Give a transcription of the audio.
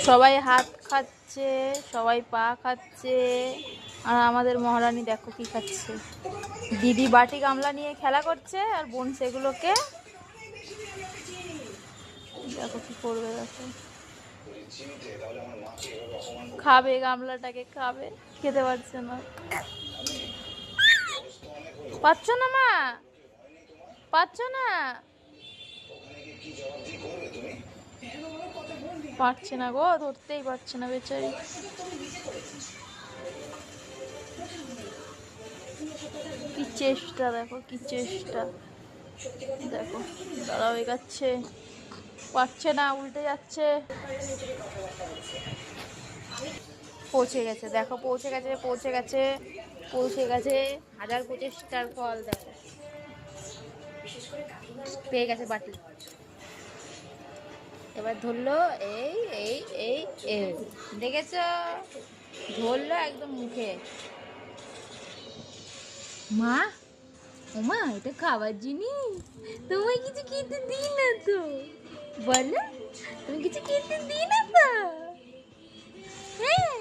সবাই হাত খাচ্ছে, সবাই পা খাচ্ছে, আর আমাদের মহারানী দেখো কি খাচ্ছে। দিদি বাটি গামলা নিয়ে খেলা করছে আর বোন সেগুলোকে দেখো কি করবে। দেখো খাবে, গামলাটাকে খাবে, খেতে পারছে না। পাচ্ছ না মা, পাচ্ছ না, পারছে না গো, ধরতেই পারছে না বেচারি। কি চেষ্টা, দেখো কি চেষ্টা, দেখো দাঁড়াও, এগাচ্ছে, পারছে না, উল্টে যাচ্ছে। পৌঁছে গেছে, দেখো পৌঁছে গেছে, পৌঁছে গেছে, পৌঁছে গেছে, হাজার প্রচেষ্টার ফল দেখো, পেয়ে গেছে বাটি। এবার ধরলো, এই এই এই এই দেখেছ, ধরলো একদম মুখে। মা, ওমা এটা খাবার জিনিস, তোমায় কিছু খেতে দিই না তো, বলো তুমি কিছু খেতে দিই না তো, হ্যাঁ